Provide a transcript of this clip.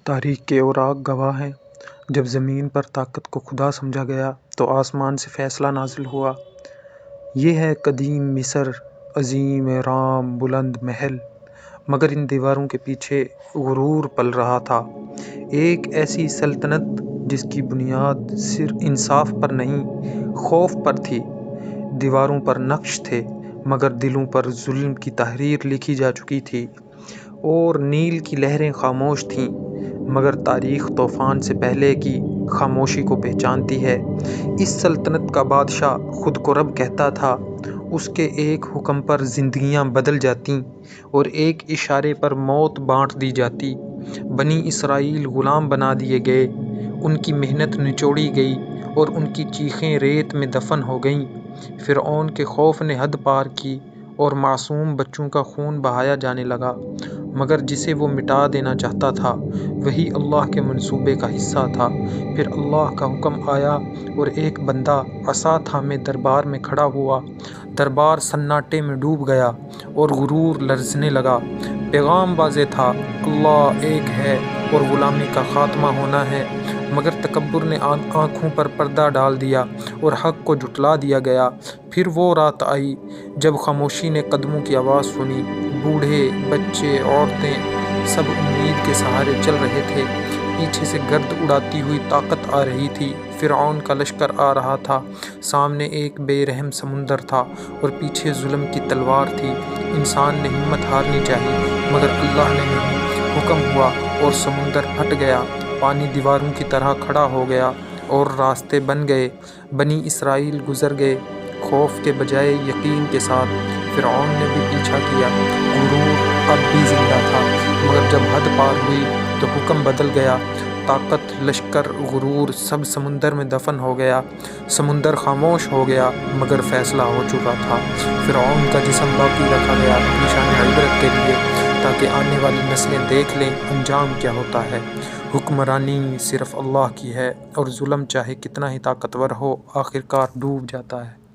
تاریخ کے اوراق گواہ ہیں، جب زمین پر طاقت کو خدا سمجھا گیا تو آسمان سے فیصلہ نازل ہوا۔ یہ ہے قدیم مصر، عظیم رام، بلند محل، مگر ان دیواروں کے پیچھے غرور پل رہا تھا۔ ایک ایسی سلطنت جس کی بنیاد صرف انصاف پر نہیں، خوف پر تھی۔ دیواروں پر نقش تھے، مگر دلوں پر ظلم کی تحریر لکھی جا چکی تھی، اور نیل کی لہریں خاموش تھیں، مگر تاریخ طوفان سے پہلے کی خاموشی کو پہچانتی ہے۔ اس سلطنت کا بادشاہ خود کو رب کہتا تھا۔ اس کے ایک حکم پر زندگیاں بدل جاتیں اور ایک اشارے پر موت بانٹ دی جاتی۔ بنی اسرائیل غلام بنا دیے گئے، ان کی محنت نچوڑی گئی اور ان کی چیخیں ریت میں دفن ہو گئیں۔ فرعون کے خوف نے حد پار کی اور معصوم بچوں کا خون بہایا جانے لگا، مگر جسے وہ مٹا دینا چاہتا تھا وہی اللہ کے منصوبے کا حصہ تھا۔ پھر اللہ کا حکم آیا اور ایک بندہ عصا تھامے دربار میں کھڑا ہوا۔ دربار سناٹے میں ڈوب گیا اور غرور لرزنے لگا۔ پیغام واضح تھا، اللہ ایک ہے اور غلامی کا خاتمہ ہونا ہے، مگر تکبر نے آنکھوں پر پردہ ڈال دیا اور حق کو جھٹلا دیا گیا۔ پھر وہ رات آئی جب خاموشی نے قدموں کی آواز سنی۔ بوڑھے، بچے، عورتیں سب امید کے سہارے چل رہے تھے۔ پیچھے سے گرد اڑاتی ہوئی طاقت آ رہی تھی۔ فرعون کا لشکر آ رہا تھا، سامنے ایک بے رحم سمندر تھا اور پیچھے ظلم کی تلوار تھی۔ انسان نے ہمت ہارنی چاہی، مگر اللہ نے نہیں۔ حکم ہوا اور سمندر پھٹ گیا، پانی دیواروں کی طرح کھڑا ہو گیا اور راستے بن گئے۔ بنی اسرائیل گزر گئے، خوف کے بجائے یقین کے ساتھ۔ فرعون نے بھی پیچھا کیا، غرور اب بھی زندہ تھا، مگر جب حد پار ہوئی تو حکم بدل گیا۔ طاقت، لشکر، غرور سب سمندر میں دفن ہو گیا۔ سمندر خاموش ہو گیا، مگر فیصلہ ہو چکا تھا۔ فرعون کا جسم باقی رکھا گیا، نشان عبرت کے لیے، تاکہ آنے والی نسلیں دیکھ لیں انجام کیا ہوتا ہے۔ حکمرانی صرف اللہ کی ہے، اور ظلم چاہے کتنا ہی طاقتور ہو آخرکار ڈوب جاتا ہے۔